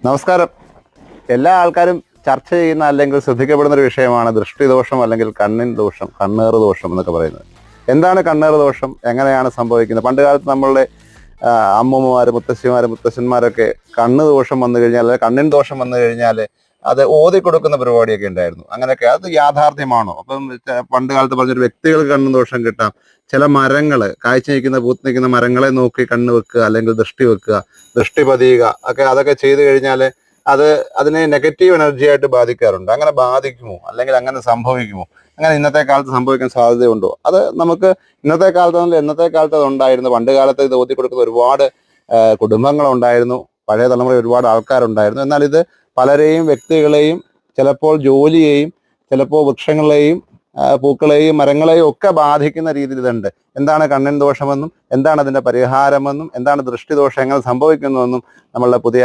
നമസ്കാരം. എല്ലാ ആൾക്കാരും ചർച്ച ചെയ്യുന്ന അല്ലെങ്കിൽ ശ്രദ്ധിക്കപ്പെടുന്ന ഒരു വിഷയമാണ് ദൃഷ്ടിദോഷം അല്ലെങ്കിൽ കണ്ണിൻ ദോഷം, കണ്ണേറ് ദോഷം എന്നൊക്കെ പറയുന്നത്. എന്താണ് കണ്ണേറ് ദോഷം, എങ്ങനെയാണ് സംഭവിക്കുന്നത്? പണ്ട് കാലത്ത് നമ്മളുടെ അമ്മൂമ്മമാര്, മുത്തശ്ശന്മാരൊക്കെ കണ്ണ് ദോഷം വന്നു കഴിഞ്ഞാൽ, അല്ലെങ്കിൽ കണ്ണിൻ ദോഷം വന്നു കഴിഞ്ഞാൽ അത് ഓതി കൊടുക്കുന്ന പരിപാടിയൊക്കെ ഉണ്ടായിരുന്നു. അങ്ങനെയൊക്കെ അത് യാഥാർത്ഥ്യമാണോ? അപ്പം പണ്ട് കാലത്ത് പറഞ്ഞൊരു വ്യക്തികൾക്ക് കണ്ണിൻ ദോഷം കിട്ടാം. ചില മരങ്ങൾ, കാഴ്ച നിൽക്കുന്ന പൂത്ത് നിൽക്കുന്ന മരങ്ങളെ നോക്കി കണ്ണ് വെക്കുക, അല്ലെങ്കിൽ ദൃഷ്ടി വെക്കുക, ദൃഷ്ടി പതിയുക ഒക്കെ, അതൊക്കെ ചെയ്തു കഴിഞ്ഞാൽ അത് അതിനെ നെഗറ്റീവ് എനർജി ആയിട്ട് ബാധിക്കാറുണ്ട്. അങ്ങനെ ബാധിക്കുമോ, അല്ലെങ്കിൽ അങ്ങനെ സംഭവിക്കുമോ? അങ്ങനെ ഇന്നത്തെ കാലത്ത് സംഭവിക്കാൻ സാധ്യതയുണ്ടോ? അത് നമുക്ക് ഇന്നത്തെ കാലത്ത് എന്നത്തെ കാലത്ത് അത് ഉണ്ടായിരുന്നു. പണ്ട് കാലത്ത് ഇത് ഓതി കൊടുക്കുന്ന ഒരുപാട് കുടുംബങ്ങളുണ്ടായിരുന്നു. പഴയ തലമുറയിൽ ഒരുപാട് ആൾക്കാരുണ്ടായിരുന്നു. എന്നാൽ ഇത് പലരെയും, വ്യക്തികളെയും, ചിലപ്പോൾ ജോലിയെയും, ചിലപ്പോൾ വൃക്ഷങ്ങളെയും, പൂക്കളെയും മരങ്ങളെയും ഒക്കെ ബാധിക്കുന്ന രീതിയിൽ ഇതുണ്ട്. എന്താണ് കണ്ണിൻ ദോഷമെന്നും, എന്താണ് അതിന്റെ പരിഹാരമെന്നും, എന്താണ് ദൃഷ്ടിദോഷം എങ്ങനെ സംഭവിക്കുന്നുവെന്നും നമ്മളുടെ പുതിയ